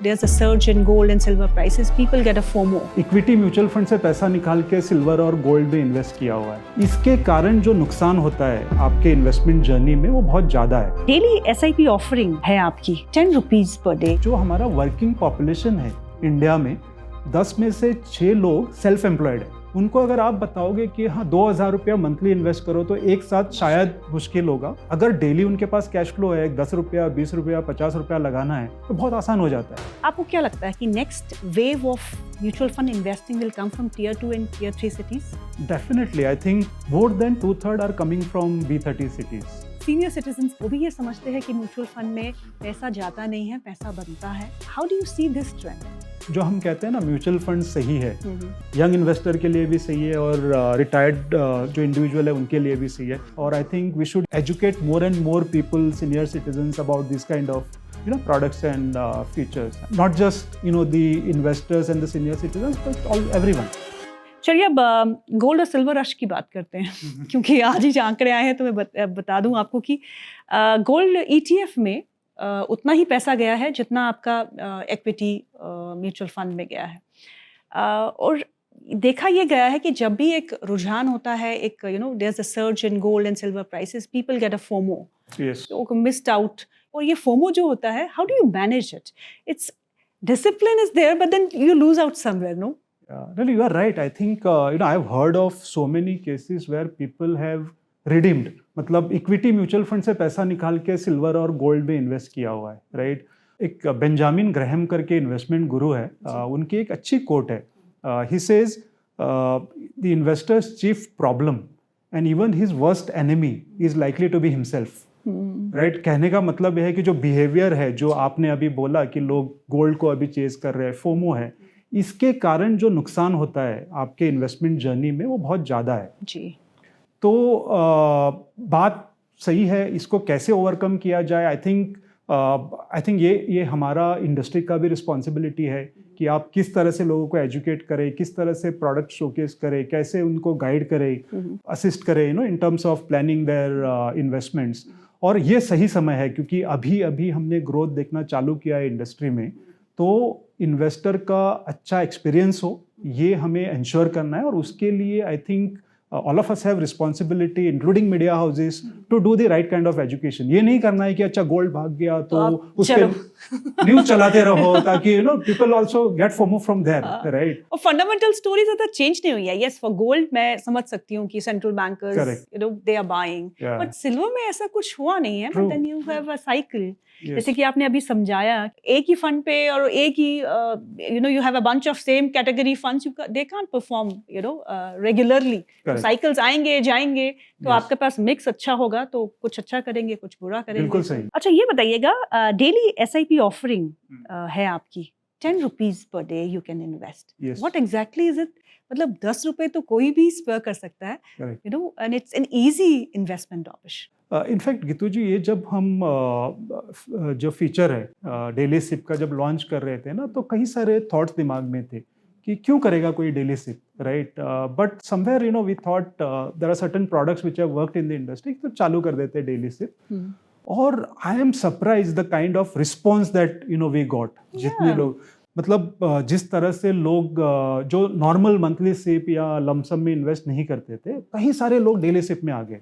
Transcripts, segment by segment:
there's a surge in gold and silver prices, people get a FOMO. Equity mutual fund से पैसा निकाल के silver और gold में इन्वेस्ट किया हुआ है। इसके कारण जो नुकसान होता है आपके इन्वेस्टमेंट जर्नी में वो बहुत ज्यादा है। डेली SIP ऑफरिंग है आपकी 10 रुपीज पर डे। जो हमारा वर्किंग पॉपुलेशन है इंडिया में 10 में से 6 लोग सेल्फ एम्प्लॉयड है। उनको अगर आप बताओगे कि हाँ 2000 रुपया मंथली इन्वेस्ट करो तो एक साथ शायद मुश्किल होगा। अगर डेली उनके पास कैश फ्लो है 10 रुपया 20 रुपया 50 रुपया लगाना है तो बहुत आसान हो जाता है। आपको क्या लगता है कि next wave of mutual fund investing will come from Tier 2 and Tier 3 cities? Definitely, I think more than 2/3 are coming from B30 cities. Senior citizens वो भी ये समझते हैं कि म्यूचुअल फंड में पैसा जाता नहीं है, पैसा बनता है। How do you see this trend? जो हम कहते हैं ना म्यूचुअल फंड सही है, यंग इन्वेस्टर के लिए भी सही है और रिटायर्ड जो इंडिविजुअल है उनके लिए भी सही है। और I think we should educate more and more people, senior citizens about this kind of products and features, not just the investors and the senior citizens but everyone. चलिए अब गोल्ड और सिल्वर रश की बात करते हैं क्योंकि आज ही आंकड़े आए हैं तो मैं बता दूं आपको कि गोल्ड ETF में उतना ही पैसा गया है जितना आपका इक्विटी म्यूचुअल फंड में गया है। और देखा ये गया है कि जब भी एक रुझान होता है, एक there is a surge in gold and silver prices, people get a FOMO, missed out. और ये फोमो जो होता है, how do you manage it? It's discipline is there but then you lose out somewhere, no? Really, you are right. I think I've heard of so many cases where people have redeemed, मतलब equity mutual fund से पैसा निकाल के silver और gold में invest किया हुआ है, राइट? एक बेंजामिन ग्रैहम करके इन्वेस्टमेंट गुरु है, उनकी एक अच्छी कोट है। He says the investor's chief problem and even his worst enemy is likely to be himself. Right, कहने का मतलब यह है कि जो बिहेवियर है, जो आपने अभी बोला कि लोग गोल्ड को अभी चेज कर रहे हैं, फोमो है, इसके कारण जो नुकसान होता है आपके इन्वेस्टमेंट जर्नी में वो बहुत ज़्यादा है जी। तो बात सही है, इसको कैसे ओवरकम किया जाए, आई थिंक ये हमारा इंडस्ट्री का भी रिस्पॉन्सिबिलिटी है कि आप किस तरह से लोगों को एजुकेट करें, किस तरह से प्रोडक्ट शोकेस करें, कैसे उनको गाइड करें, असिस्ट करें in terms of planning their investments. और ये सही समय है क्योंकि अभी हमने ग्रोथ देखना चालू किया है इंडस्ट्री में, तो इन्वेस्टर का अच्छा एक्सपीरियंस हो ये हमें इंश्योर करना है। और उसके लिए I think all of us have responsibility including media houses to do the right kind of education. ये नहीं करना है कि अच्छा गोल्ड भाग गया तो उसके न्यूज़ चलाते रहो ताकि people also get FOMO from there, right? और फंडामेंटल स्टोरी ज़्यादा चेंज नहीं हुई है। यस, फॉर गोल्ड मैं समझ सकती हूँ कि central bankers they are buying, but silver में ऐसा कुछ हुआ नहीं है। But then you have a cycle. जैसे कि आपने अभी समझाया, एक ही फंड पे और एक ही you have a bunch of same category funds, they can't perform regularly. Cycles आएंगे जाएंगे, तो आपके पास मिक्स अच्छा होगा तो कुछ अच्छा करेंगे, कुछ बुरा करेंगे। बिल्कुल सही। अच्छा ये बताइएगा, डेली SIP ऑफरिंग है आपकी 10 rupees per day you can invest. What exactly is it? मतलब 10 रुपए तो कोई भी स्पेयर कर सकता है, and it's an easy investment option. In fact Geetu ji, ये जब हम जो फीचर है डेली सिप का जब लॉन्च कर रहे थे ना, तो कई सारे थॉट्स दिमाग में थे कि क्यों करेगा कोई daily SIP, right? But somewhere we thought there are certain products which have worked in the industry, तो चालू कर देते हैं डेली सिप। और I am surprise the kind of response that we got. जितने लोग, मतलब जिस तरह से लोग जो नॉर्मल मंथली सिप या लमसम में इन्वेस्ट नहीं करते थे, कई सारे लोग डेली सिप में आ गए।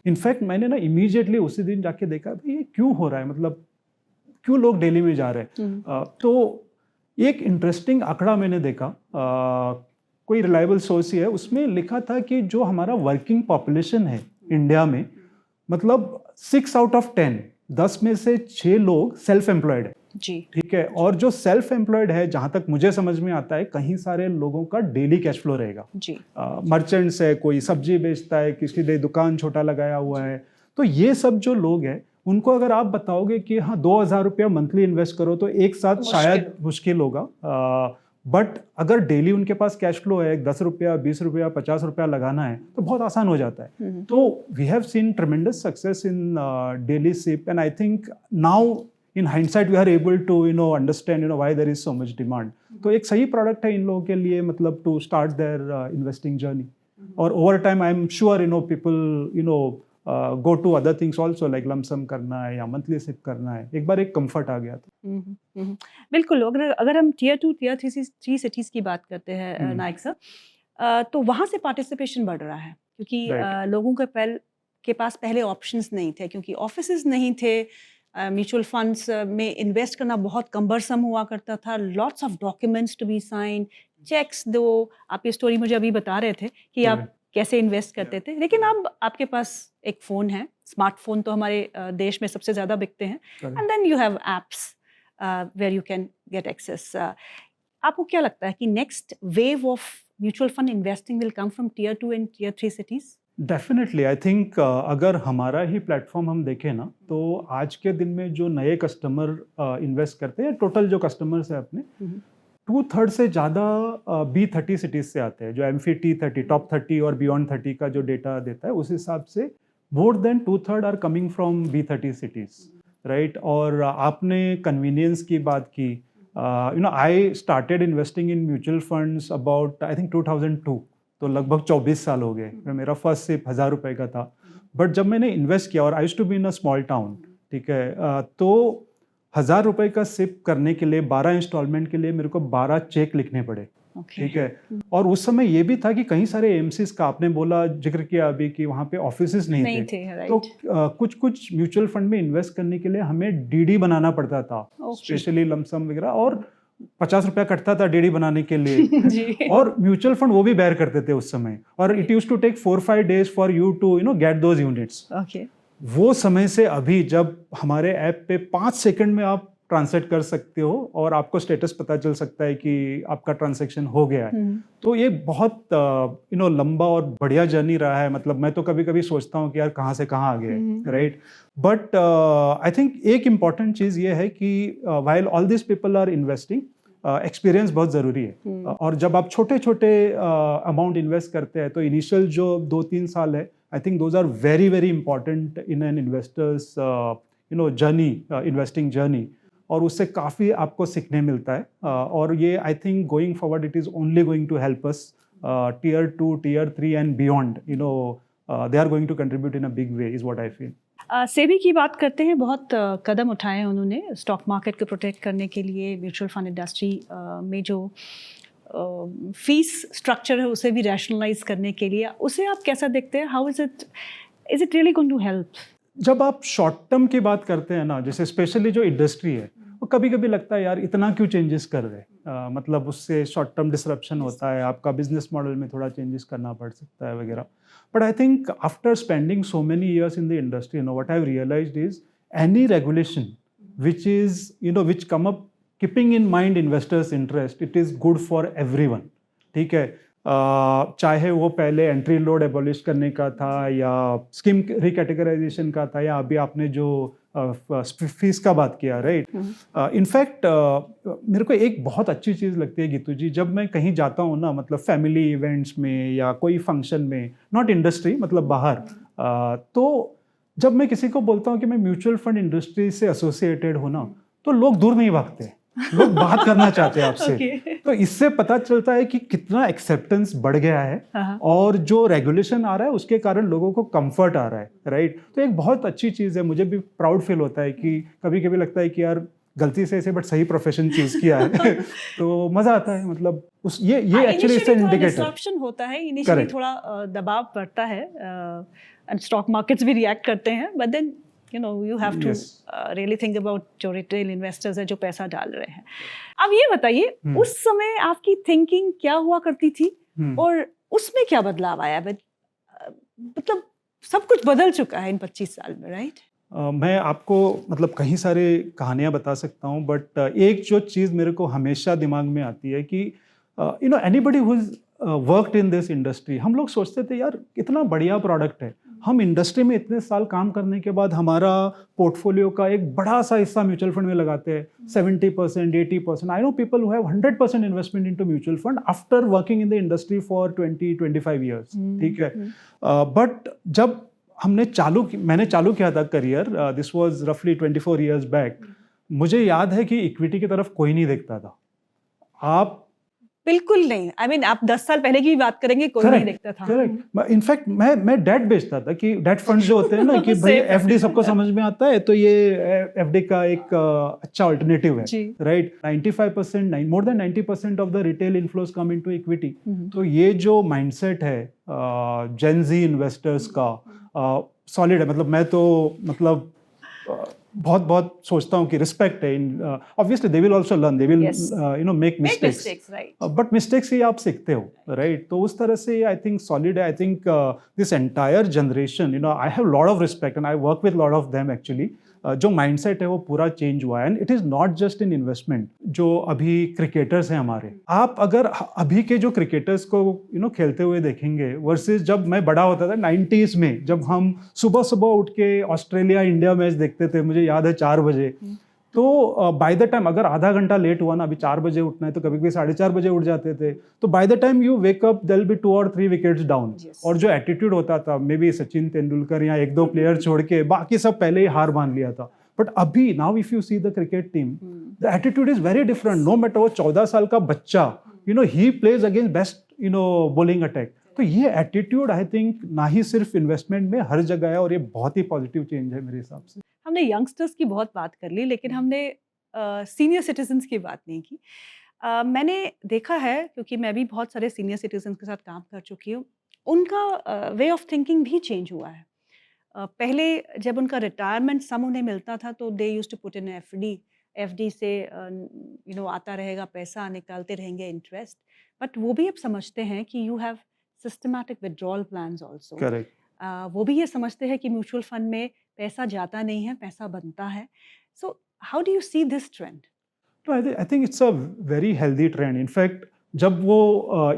इनफैक्ट मैंने ना इमीडिएटली उसी दिन जाके देखा भाई ये क्यों हो रहा है, मतलब क्यों लोग डेली में जा रहे हैं। तो एक इंटरेस्टिंग आंकड़ा मैंने देखा, कोई रिलायबल सोर्स ही है, उसमें लिखा था कि जो हमारा वर्किंग पॉपुलेशन है इंडिया में, मतलब 6 out of 10 में से 6 लोग सेल्फ एम्प्लॉयड है जी। ठीक है। और जो सेल्फ एम्प्लॉयड है, जहां तक मुझे समझ में आता है, कहीं सारे लोगों का डेली कैश फ्लो रहेगा जी। मर्चेंट्स है, कोई सब्जी बेचता है, किसी ने दुकान छोटा लगाया हुआ है, तो ये सब जो लोग हैं उनको अगर आप बताओगे कि हाँ 2000 रुपया मंथली इन्वेस्ट करो तो एक साथ शायद मुश्किल होगा। बट अगर डेली उनके पास कैश फ्लो है 10 रुपया 20 रुपया 50 रुपया लगाना है तो बहुत आसान हो जाता है। तो we have seen tremendous success in daily SIP, and I think now in hindsight we are able to understand why there is so much demand. तो एक सही प्रोडक्ट है इन लोगों के लिए, मतलब to start their investing journey. और over time I am sure people go to other things also like lump sum करना है या मंथली सिप करना है, एक बार एक कंफर्ट आ गया था। बिल्कुल। अगर हम टियर 2 टियर 3 सिटीज़ की बात करते हैं हम्म। नायक सर, तो वहाँ से पार्टिसिपेशन बढ़ रहा है क्योंकि Right. लोगों के पास पहले ऑप्शंस नहीं थे क्योंकि ऑफिसेज नहीं थे, म्यूचुअल फंड्स में इन्वेस्ट करना बहुत कम्बरसम हुआ करता था, lots of documents to be sign, cheques दो। आप ये स्टोरी मुझे अभी बता रहे थे कि आप Correct. कैसे इन्वेस्ट करते थे, लेकिन अब आपके पास एक फ़ोन है, स्मार्टफोन तो हमारे देश में सबसे ज़्यादा बिकते हैं, Correct. And then you have apps where you can get access. आपको क्या लगता है कि next wave of mutual fund investing will come from tier 2 and tier 3 cities? Definitely I think अगर हमारा ही प्लेटफॉर्म हम देखें ना, तो आज के दिन में जो नए कस्टमर इन्वेस्ट करते हैं, टोटल जो कस्टमर्स है अपने, 2/3 से ज़्यादा B30 सिटीज़ से आते हैं। जो एमफी T30 टॉप 30 और बियॉन्ड 30 का जो डेटा देता है, उस हिसाब से more than 2/3 are coming from B30 cities, right. और आपने कन्वीनियंस की बात की, I started investing in mutual funds about I think 2002, तो लगभग 24 साल हो गए। मेरा फर्स्ट सिप 1000 रुपये का था, बट जब मैंने इन्वेस्ट किया, और I used to be in a small town, ठीक है, तो 1000 रुपये का सिप करने के लिए 12 इंस्टॉलमेंट के लिए मेरे को 12 चेक लिखने पड़े, ठीक है। और उस समय ये भी था कि कई सारे एएमसीज का, आपने बोला, जिक्र किया अभी कि वहाँ पे ऑफिसेज नहीं थे, तो कुछ म्यूचुअल फंड में इन्वेस्ट करने के लिए हमें डीडी बनाना पड़ता था, स्पेशली लमसम वगैरह, और 50 रुपया कटता था डीडी बनाने के लिए और म्यूचुअल फंड वो भी बेयर करते थे उस समय, और it used to take 4-5 days for you to get those units. वो समय से अभी जब हमारे ऐप पे 5 सेकंड में आप ट्रांसलेट कर सकते हो और आपको स्टेटस पता चल सकता है कि आपका ट्रांजैक्शन हो गया है, तो ये बहुत लंबा और बढ़िया जर्नी रहा है। मतलब मैं तो कभी कभी सोचता हूँ कि यार कहाँ से कहाँ आ गए, राइट। बट आई थिंक एक इम्पॉर्टेंट चीज़ ये है कि while all this people are investing, experience बहुत ज़रूरी है। और जब आप छोटे छोटे अमाउंट इन्वेस्ट करते हैं, तो इनिशियल जो 2-3 साल है, I think those are very very important in an investor's journey, investing journey, और उससे काफ़ी आपको सीखने मिलता है। और ये I think going forward it is only going to help us tier 2, tier 3 and beyond, they are going to contribute in a big way, is what I feel. SEBI की बात करते हैं, बहुत कदम उठाए हैं उन्होंने स्टॉक मार्केट को प्रोटेक्ट करने के लिए, म्यूचुअल फंड इंडस्ट्री में जो फीस स्ट्रक्चर है उसे भी रैशनलाइज करने के लिए, उसे आप कैसा देखते हैं? How is it really going to help? जब आप शॉर्ट टर्म की बात करते हैं ना, जैसे स्पेशली जो इंडस्ट्री है, वो कभी कभी लगता है यार इतना क्यों चेंजेस कर रहे हैं, मतलब उससे शॉर्ट टर्म डिसरप्शन होता है, आपका बिजनेस मॉडल में थोड़ा चेंजेस करना पड़ सकता है वगैरह। But I think after spending so many years in the industry, what I have realised is any regulation which come up keeping in mind investors' interest, it is good for everyone, ठीक है। चाहे वो पहले entry load abolish करने का था, या scheme recategorisation का था, या अभी आपने जो फीस का बात किया, राइट। इनफैक्ट मेरे को एक बहुत अच्छी चीज़ लगती है गीतू जी, जब मैं कहीं जाता हूँ ना, मतलब फैमिली इवेंट्स में या कोई फंक्शन में, नॉट इंडस्ट्री, मतलब बाहर, तो जब मैं किसी को बोलता हूँ कि मैं म्यूचुअल फंड इंडस्ट्री से एसोसिएटेड हूँ ना, तो लोग दूर नहीं भागते, लोग बात करना चाहते हैं आपसे। तो इससे पता चलता है कि कितना एक्सेप्टेंस बढ़ गया है, और जो रेगुलेशन आ रहा है उसके कारण लोगों को कंफर्ट आ रहा है, राइट। तो एक बहुत अच्छी चीज़ है, मुझे भी प्राउड फील होता है कि कभी कभी लगता है कि यार गलती से ऐसे बट सही प्रोफेशन चूज किया है तो मजा आता है। मतलब उस ये एक्चुअली इससे इंडिकेटर डिसरप्शन होता है, इनिशियली थोड़ा दबाव पड़ता है, एंड स्टॉक मार्केट्स भी रिएक्ट करते हैं, but then you have to really think about जो रिटेल इन्वेस्टर्स है जो पैसा डाल रहे हैं। अब ये बताइए, उस समय आपकी थिंकिंग क्या हुआ करती थी और उसमें क्या बदलाव आया? मतलब सब कुछ बदल चुका है इन 25 साल में, राइट? मैं आपको मतलब कहीं सारे कहानियां बता सकता हूं, बट एक जो चीज़ मेरे को हमेशा दिमाग में आती है कि anybody who is worked in this industry, हम लोग सोचते थे यार इतना बढ़िया प्रोडक्ट है, हम इंडस्ट्री में इतने साल काम करने के बाद हमारा पोर्टफोलियो का एक बड़ा सा हिस्सा म्यूचुअल फंड में लगाते हैं, 70%, 80%। I know people who have 100% investment into mutual fund after working in the industry for 20-25 years, ठीक है। बट जब मैंने चालू किया था करियर, दिस वाज रफली 24 ईयर्स बैक, मुझे याद है कि इक्विटी की तरफ कोई नहीं देखता था। आप बिल्कुल नहीं। आई मीन आप 10 साल पहले की भी बात करेंगे, कोई नहीं देखता था। करेक्ट। इनफैक्ट मैं डेट बेचता था कि डेट फंड्स जो होते हैं ना कि भाई एफडी सबको समझ में आता है, तो ये एफडी का एक अच्छा अल्टरनेटिव है, right. 95% more than 90% of the retail inflows come into equity. तो ये जो माइंडसेट है जेन जी इन्वेस्टर्स का सॉलिड है। मतलब मैं तो मतलब बहुत बहुत सोचता हूँ कि रिस्पेक्ट है and obviously they will also learn, they will you know make mistakes, but mistakes ही आप सीखते हो, राइट। तो उस तरह से आई थिंक सॉलिड है। I think this entire generation, you know, I have lot of respect and I work with lot of them actually. जो माइंडसेट है वो पूरा चेंज हुआ है and it is not just in investment. जो अभी cricketers हैं हमारे, आप अगर अभी के जो क्रिकेटर्स को यू नो खेलते हुए देखेंगे वर्सेस जब मैं बड़ा होता था 90s में, जब हम सुबह सुबह उठ के ऑस्ट्रेलिया इंडिया मैच देखते थे, मुझे याद है 4 बजे, तो बाय द टाइम अगर आधा घंटा लेट हुआ ना, अभी 4 बजे उठना है तो कभी कभी 4:30 बजे उठ जाते थे, तो by the time you wake up there will be 2 और 3 विकेट्स डाउन। और जो एटीट्यूड होता था, मे बी सचिन तेंदुलकर या 1-2 प्लेयर छोड़ के बाकी सब पहले ही हार मान लिया था। बट अभी now if you see the cricket team, the attitude is very different. No matter वो 14 साल का बच्चा, you know, he plays against best you know bowling attack. तो ये एटीट्यूड आई थिंक ना ही सिर्फ इन्वेस्टमेंट में, हर जगह है, और ये बहुत ही पॉजिटिव चेंज है मेरे हिसाब से। हमने यंगस्टर्स की बहुत बात कर ली, लेकिन हमने सीनियर सिटीजन्स की बात नहीं की। मैंने देखा है, क्योंकि मैं भी बहुत सारे सीनियर सिटीजन्स के साथ काम कर चुकी हूँ, उनका वे ऑफ थिंकिंग भी चेंज हुआ है। पहले जब उनका रिटायरमेंट सम उन्हें मिलता था तो they used to put in FD से यू नो आता रहेगा पैसा, निकालते रहेंगे इंटरेस्ट। बट वो भी अब समझते हैं कि you have systematic withdrawal plans also. Correct. वो भी ये समझते हैं कि म्यूचुअल फंड में पैसा जाता नहीं है, पैसा बनता है। So how do you see this trend? तो I think it's a very healthy trend. In fact जब वो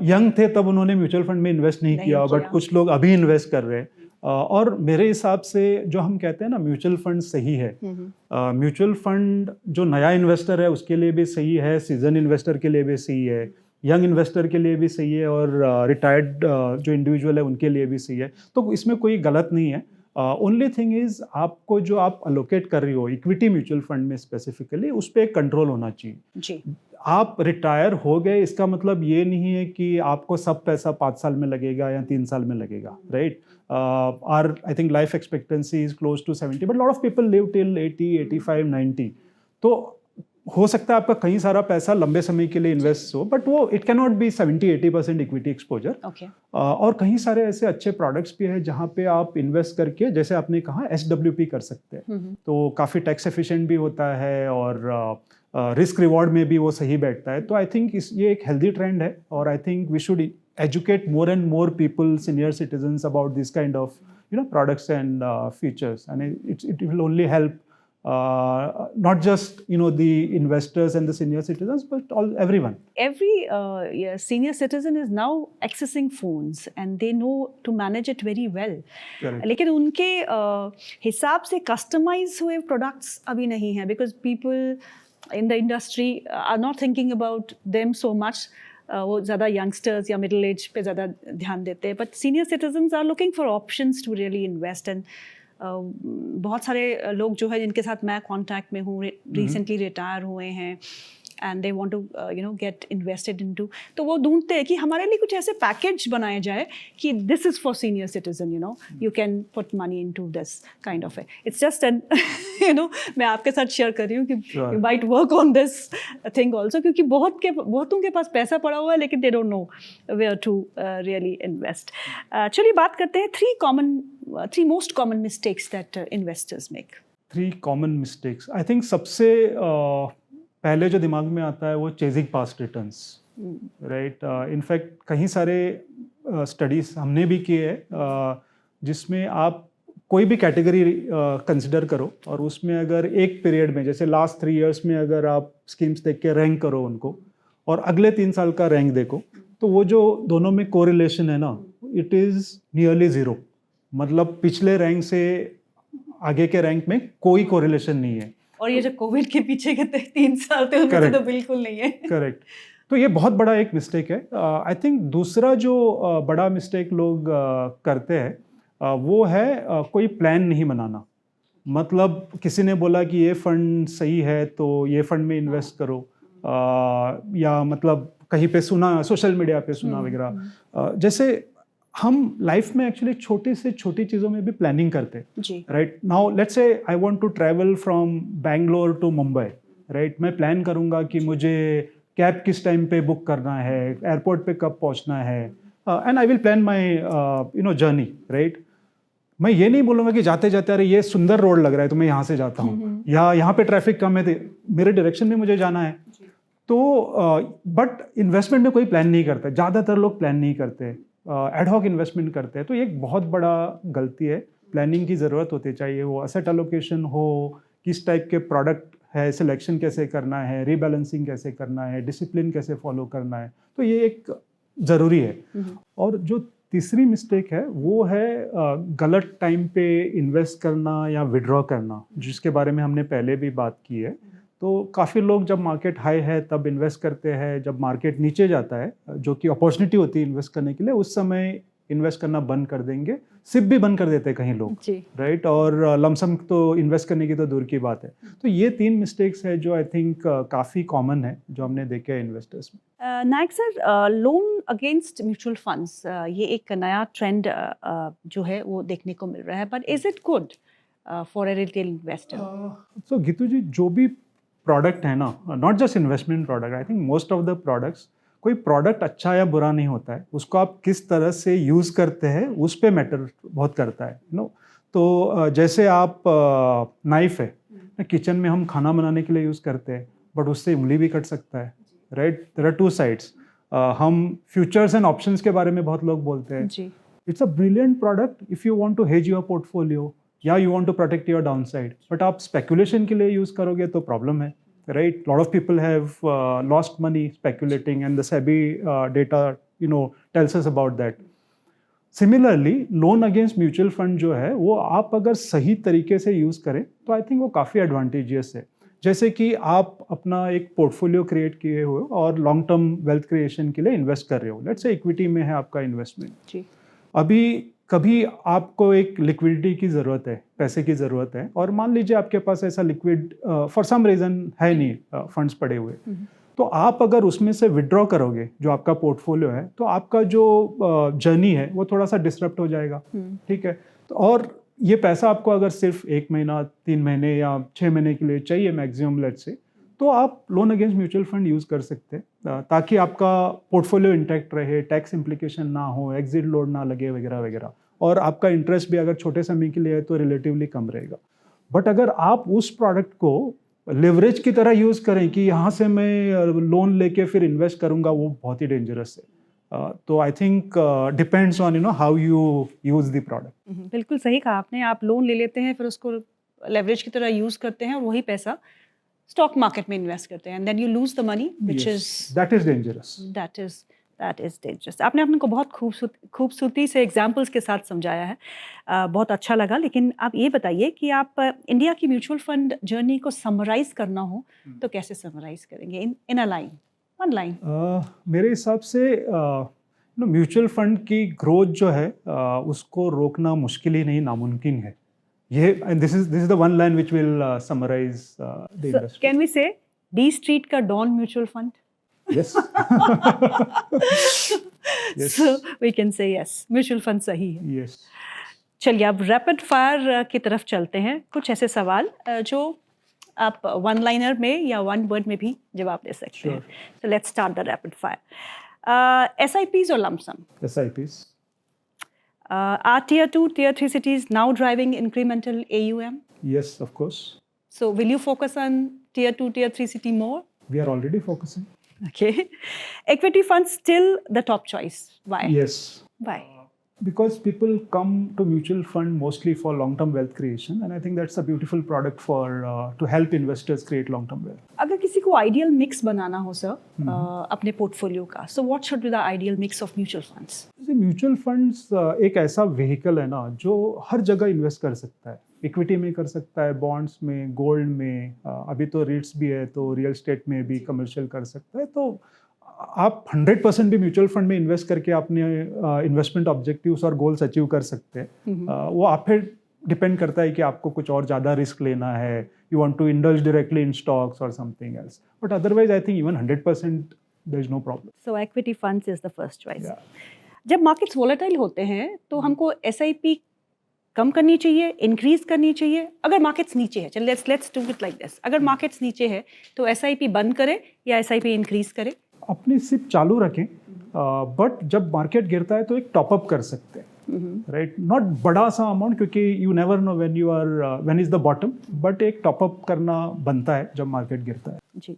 यंग थे तब उन्होंने म्यूचुअल फंड में इन्वेस्ट नहीं किया, बट कुछ लोग अभी इन्वेस्ट कर रहे हैं। और मेरे हिसाब से जो हम कहते हैं ना, म्यूचुअल फंड सही है। म्यूचुअल फंड जो नया इन्वेस्टर है उसके लिए भी सही है, सीजन इन्वेस्टर के लिए भी सही है, यंग इन्वेस्टर के लिए भी सही है, और रिटायर्ड जो इंडिविजुअल है उनके लिए भी सही है। तो इसमें कोई गलत नहीं है। ओनली थिंग इज आपको जो आप अलोकेट कर रही हो इक्विटी म्यूचुअल फंड में स्पेसिफिकली, उस पर एक कंट्रोल होना चाहिए जी। आप रिटायर हो गए इसका मतलब ये नहीं है कि आपको सब पैसा 5 साल में लगेगा या 3 साल में लगेगा, right. Or I think life expectancy is close to 70, but lot of people live till 80, 85, 90। तो हो सकता है आपका कहीं सारा पैसा लंबे समय के लिए इन्वेस्ट हो, बट वो it can not be 70-80% equity exposure. और कहीं सारे ऐसे अच्छे प्रोडक्ट्स भी हैं जहाँ पे आप इन्वेस्ट करके, जैसे आपने कहा, SWP कर सकते हैं। तो काफ़ी टैक्स एफिशिएंट भी होता है और रिस्क रिवॉर्ड में भी वो सही बैठता है। तो आई थिंक ये एक हेल्दी ट्रेंड है, और I think we should educate more and more people, senior citizens, about this kind of products and features, and it will only help not just the investors and the senior citizens, but everyone. Every senior citizen is now accessing phones and they know to manage it very well. Correct. लेकिन उनके हिसाब से customise हुए products अभी नहीं है, because people in the industry are not thinking about them so much. वो ज़्यादा यंगस्टर्स या मिडिल एज पे ज़्यादा ध्यान देते हैं, but senior citizens are looking for options to really invest. And बहुत सारे लोग जो है जिनके साथ मैं कांटेक्ट में हूँ, रिसेंटली रिटायर हुए हैं, and they want to get invested into, तो वो ढूंढते हैं कि हमारे लिए कुछ ऐसे पैकेज बनाए जाए कि this is for senior citizen, you can put money into this kind of है। इट्स जस्ट एन मैं आपके साथ शेयर कर रही हूँ कि you might work on this thing also, क्योंकि बहुतों के पास पैसा पड़ा हुआ है लेकिन they don't know where to really invest. चलिए बात करते हैं three most common mistakes that investors make. 3 common mistakes. I think सबसे पहले जो दिमाग में आता है वो chasing past returns, right. In fact कहीं सारे स्टडीज हमने भी किए हैं जिसमें आप कोई भी कैटेगरी कंसिडर करो, और उसमें अगर एक पीरियड में, जैसे लास्ट 3 इयर्स में अगर आप स्कीम्स देख के रैंक करो उनको, और अगले 3 साल का रैंक देखो, तो वो जो दोनों में कोरिलेशन है ना, इट इज़ नियरली 0। मतलब पिछले रैंक से आगे के रैंक में कोई कोरिलेशन नहीं है। और ये जो कोविड के पीछे के 3 साल थे उनमें तो बिल्कुल नहीं है। करेक्ट। तो ये बहुत बड़ा एक मिस्टेक है। आई थिंक दूसरा जो बड़ा मिस्टेक लोग करते हैं वो है कोई प्लान नहीं बनाना। मतलब किसी ने बोला कि ये फंड सही है तो ये फंड में इन्वेस्ट करो, या मतलब कहीं पे सुना, सोशल मीडिया पे सुना वगैरह। जैसे हम लाइफ में एक्चुअली छोटी से छोटी चीज़ों में भी प्लानिंग करते हैं, right. Now let's say I want to travel from Bangalore to Mumbai, right. मैं प्लान करूँगा कि मुझे कैब किस टाइम पे बुक करना है, एयरपोर्ट पे कब पहुँचना है, and I will plan my journey, right. मैं ये नहीं बोलूँगा कि जाते जाते अरे ये सुंदर रोड लग रहा है तो मैं यहाँ से जाता हूँ, या यहाँ पे ट्रैफिक कम है तो मेरे डायरेक्शन में मुझे जाना है। तो बट इन्वेस्टमेंट में कोई प्लान नहीं करता, ज़्यादातर लोग प्लान नहीं करते, एडहॉक इन्वेस्टमेंट करते हैं। तो ये एक बहुत बड़ा गलती है। प्लानिंग की ज़रूरत होती चाहिए, वो असेट एलोकेशन हो, किस टाइप के प्रोडक्ट है, सिलेक्शन कैसे करना है, रीबैलेंसिंग कैसे करना है, डिसिप्लिन कैसे फॉलो करना है, तो ये एक ज़रूरी है। और जो तीसरी मिस्टेक है वो है गलत टाइम पे इन्वेस्ट करना या विड्रॉ करना, जिसके बारे में हमने पहले भी बात की है। तो काफ़ी लोग जब मार्केट हाई है तब इन्वेस्ट करते हैं, जब मार्केट नीचे जाता है जो कि अपॉर्चुनिटी होती है इन्वेस्ट करने के लिए, उस समय इन्वेस्ट करना बंद कर देंगे, सिप भी बंद कर देते हैं कहीं लोग, राइट। और लमसम तो इन्वेस्ट करने की तो दूर की बात है। तो ये 3 मिस्टेक्स है जो आई थिंक काफ़ी कॉमन है जो हमने देखे हैं इन्वेस्टर्स में। Naik sir, loan against mutual funds, ये एक नया ट्रेंड जो है वो देखने को मिल रहा है, but is it good for a retail investor? So Geetu ji, जो भी प्रोडक्ट है ना, not just investment product, I think most of the products, कोई प्रोडक्ट अच्छा या बुरा नहीं होता है, उसको आप किस तरह से यूज़ करते हैं उस पे मैटर बहुत करता है, नो। तो जैसे आप नाइफ है, किचन में हम खाना बनाने के लिए यूज़ करते हैं, बट उससे उंगली भी कट सकता है, राइट। There are 2 sides. हम फ्यूचर्स एंड ऑप्शंस के बारे में बहुत लोग बोलते हैं। It's a brilliant product if you want to hedge your portfolio या you want to protect your downside, but आप स्पेकुलेशन के लिए यूज़ करोगे तो प्रॉब्लम है, right? Lot of people have lost money speculating, and the SEBI data tells us about that. Similarly, loan against mutual fund जो है वो आप अगर सही तरीके से यूज़ करें तो आई थिंक वो काफ़ी एडवांटेजियस है। जैसे कि आप अपना एक पोर्टफोलियो क्रिएट किए हुए हो और लॉन्ग टर्म वेल्थ क्रिएशन के लिए इन्वेस्ट कर रहे हो, लेट्स से इक्विटी में है आपका इन्वेस्टमेंट। अभी कभी आपको एक लिक्विडिटी की ज़रूरत है, पैसे की ज़रूरत है, और मान लीजिए आपके पास ऐसा लिक्विड फॉर सम रीज़न है नहीं, फंड्स पड़े हुए, तो आप अगर उसमें से विड्रॉ करोगे जो आपका पोर्टफोलियो है, तो आपका जो जर्नी है वो थोड़ा सा डिस्टर्ब हो जाएगा, ठीक है। तो और ये पैसा आपको अगर सिर्फ 1 महीना, 3 महीने या 6 महीने के लिए चाहिए मैक्सिमम, लेट्स से, तो आप loan against mutual fund use कर सकते हैं ताकि आपका पोर्टफोलियो इंटैक्ट रहे, टैक्स इम्प्लिकेशन ना हो, एग्जिट लोड ना लगे वगैरह वगैरह, और आपका इंटरेस्ट भी अगर छोटे समय के लिए है तो रिलेटिवली कम रहेगा। बट अगर आप उस प्रोडक्ट को लेवरेज की तरह यूज़ करें कि यहाँ से मैं लोन लेके फिर इन्वेस्ट करूँगा, वो बहुत ही डेंजरस है। तो I think depends on how you use the product. बिल्कुल सही कहा आपने। आप लोन ले लेते हैं, फिर उसको लेवरेज की तरह यूज़ करते हैं और वही पैसा स्टॉक मार्केट में इन्वेस्ट करते हैं, and then you lose the money, which is that is dangerous. That is dangerous. आपने अपने को बहुत खूबसूरती से एग्जाम्पल्स के साथ समझाया है, बहुत अच्छा लगा। लेकिन आप ये बताइए कि आप इंडिया की म्यूचुअल फंड जर्नी को समराइज करना हो तो कैसे समराइज करेंगे इन अ लाइन, 1 लाइन? मेरे हिसाब से म्यूचुअल फंड की ग्रोथ जो है उसको रोकना मुश्किल ही नहीं, नामुमकिन है। ये this is the 1 line which will summarise the industry. Can we say D street का don mutual fund? Yes. Yes. So we can say yes, mutual fund सही है। Yes. चलिए अब रैपिड फायर की तरफ चलते हैं। कुछ ऐसे सवाल जो आप 1 लाइनर में या 1 वर्ड में भी जवाब दे सकते हैं। So let's start the rapid fire. SIPs or lump sum? SIPs. Are tier 2, tier 3 cities now driving incremental AUM? Yes, of course. So will you focus on tier 2, tier 3 city more? We are already focusing. Okay. Equity funds still the top choice. Why? Yes. Why? Because people come to mutual fund mostly for long-term wealth creation, and I think that's a beautiful product for to help investors create long-term wealth. अगर किसी को ideal mix बनाना हो sir अपने portfolio का, so what should be the ideal mix of mutual funds? Mutual funds एक ऐसा vehicle है ना जो हर जगह इन्वेस्ट कर सकता है। इक्विटी में कर सकता है, बॉन्ड्स में, गोल्ड में, अभी तो रेट्स भी है तो रियल एस्टेट में भी कमर्शियल कर सकता है। तो आप 100% भी म्यूचुअल फंड में इन्वेस्ट करके अपने इन्वेस्टमेंट ऑब्जेक्टिव्स और गोल्स अचीव कर सकते हैं। वो आप पे डिपेंड करता है कि आपको कुछ और ज़्यादा रिस्क लेना है, you want to indulge directly in stocks और something else. But otherwise I think even 100% there is no problem. So equity funds is the first choice. Yeah. जब मार्केट्स वोलेटाइल होते हैं तो हमको एसआईपी कम करनी चाहिए, इंक्रीज करनी चाहिए? अगर मार्केट्स नीचे है, चल let's do it like this, अगर मार्केट्स नीचे है तो एसआईपी बंद करें या एसआईपी इंक्रीज करें? अपनी सिप चालू रखें, बट जब मार्केट गिरता है तो एक टॉपअप कर सकते हैं, राइट? नॉट बड़ा सा अमाउंट, क्योंकि you never know when is the bottom, but एक टॉपअप करना बनता है जब मार्केट गिरता है. जी.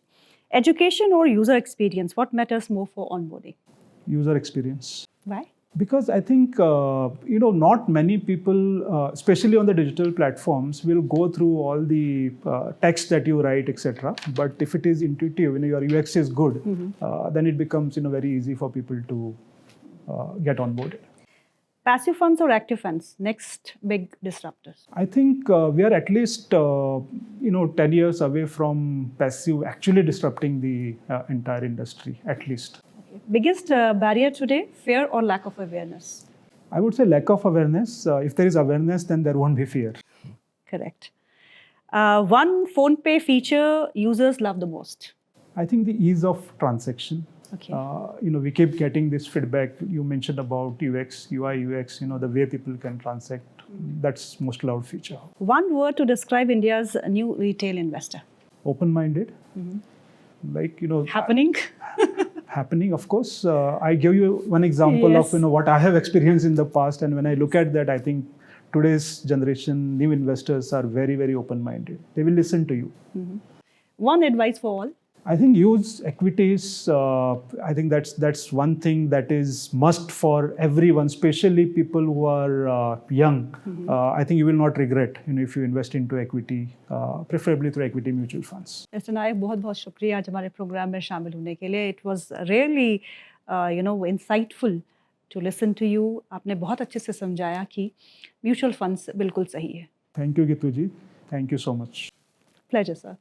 एजुकेशन और user experience, what matters more for onboarding? User experience. Why? Because I think not many people, especially on the digital platforms, will go through all the text that you write, etc. But if it is intuitive, your UX is good, then it becomes very easy for people to get onboarded. Passive funds or active funds, next big disruptors? I think we are at least 10 years away from passive actually disrupting the entire industry, at least. Biggest barrier today, fear or lack of awareness? I would say lack of awareness. If there is awareness, then there won't be fear. Correct. One PhonePe feature users love the most? I think the ease of transaction. Okay. We keep getting this feedback. You mentioned about UX, UI, UX, the way people can transact. That's most loved feature. One word to describe India's new retail investor? Open-minded. Like, Happening? Happening, of course. I give you one example Yes. of what I have experienced in the past, and when I look at that, I think today's generation, new investors are very, very open-minded. They will listen to you. One advice for all? I think use equities. I think that's one thing that is must for everyone, especially people who are young. I think you will not regret if you invest into equity, preferably through equity mutual funds. Mister Naik, बहुत बहुत शुक्रिया आज हमारे programme में शामिल होने के लिए. It was really insightful to listen to you. आपने बहुत अच्छे से समझाया कि म्यूचुअल फंड्स बिल्कुल सही है. Thank you, Gitu ji. Thank you so much. Pleasure sir.